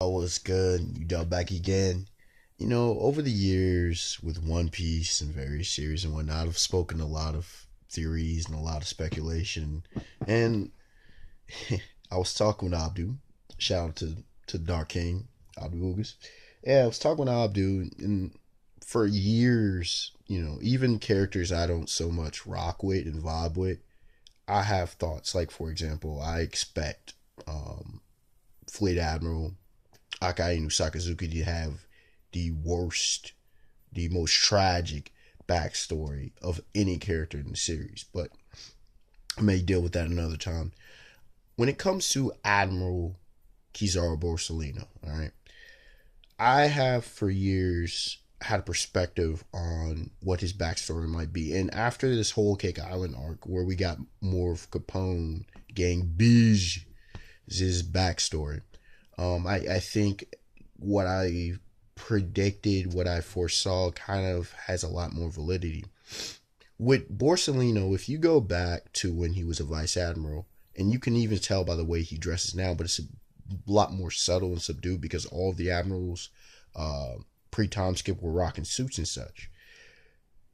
Was good. You done back again. Over the years with One Piece and various series and whatnot, I've spoken a lot of theories and a lot of speculation. And I was talking with Abdu. Shout out to Dark King, Abdu Ugas. Yeah, I was talking with Abdu, and for years, even characters I don't so much rock with and vibe with, I have thoughts. Like, for example, I expect Fleet Admiral Akainu Sakazuki to have the worst, the most tragic backstory of any character in the series. But I may deal with that another time. When it comes to Admiral Kizaru Borsalino, all right, I have for years had a perspective on what his backstory might be. And after this whole Cake Island arc, where we got more of Capone gang Bij's backstory, I think what I predicted, what I foresaw, kind of has a lot more validity. With Borsalino, if you go back to when he was a vice admiral, and you can even tell by the way he dresses now, but it's a lot more subtle and subdued because all of the admirals pre-time skip were rocking suits and such.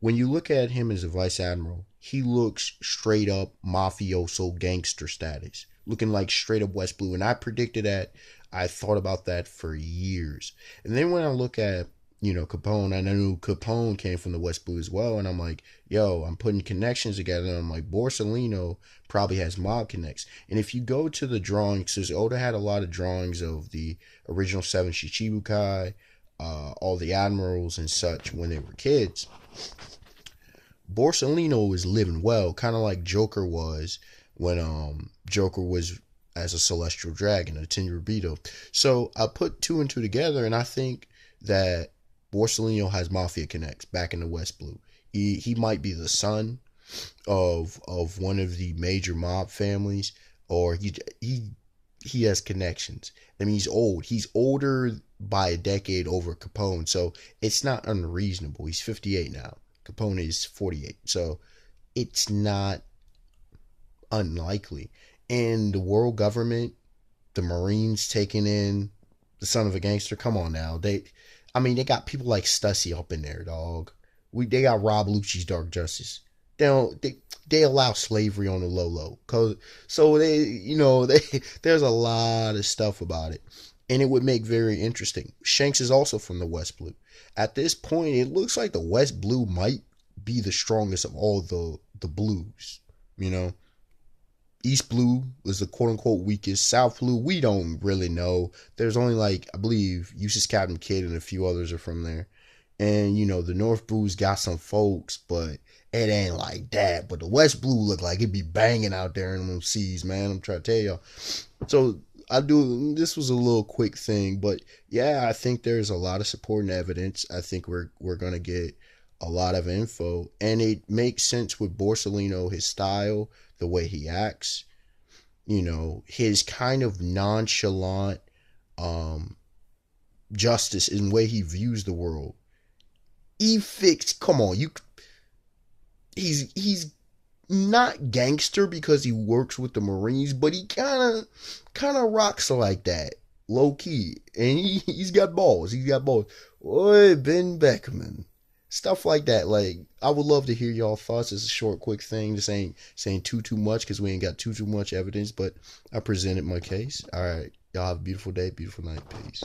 When you look at him as a vice admiral, he looks straight up mafioso gangster status, looking like straight up West Blue. And I predicted that. I thought about that for years. And then when I look at, Capone, I knew Capone came from the West Blue as well. And I'm like, yo, I'm putting connections together. And I'm like, Borsalino probably has mob connects. And if you go to the drawings, because Oda had a lot of drawings of the original seven Shichibukai, all the admirals and such when they were kids. Borsalino is living well, kind of like Joker was when Joker was as a celestial dragon, a Tenryubito. So I put two and two together, and I think that Borsalino has mafia connects back in the West Blue. He might be the son of one of the major mob families, or he has connections. I mean, he's old. He's older by a decade over Capone, so it's not unreasonable. He's 58 now. Capone is 48, so it's not unlikely. And the world government, the Marines taking in the son of a gangster. Come on now, they got people like Stussy up in there, dog. They got Rob Lucci's Dark Justice. They allow slavery on the low, so there's a lot of stuff about it, and it would make very interesting. Shanks is also from the West Blue. At this point, it looks like the West Blue might be the strongest of all the blues. East Blue was the quote unquote weakest. South Blue, we don't really know. There's only I believe, Eustace Captain Kidd and a few others are from there. And, the North Blue's got some folks, but it ain't like that. But the West Blue look like it'd be banging out there in them seas, man. I'm trying to tell y'all. So this was a little quick thing, but yeah, I think there's a lot of supporting evidence. I think we're going to get a lot of info, and it makes sense with Borsalino, his style, the way he acts, his kind of nonchalant justice in the way he views the world. Come on, he's not gangster because he works with the Marines, but he kind of rocks like that, low key, and he's got balls. He's got balls. Oi, Ben Beckman. Stuff like that. Like, I would love to hear y'all thoughts. It's a short, quick thing. Just ain't saying too much because we ain't got too much evidence. But I presented my case. All right. Y'all have a beautiful day, beautiful night. Peace.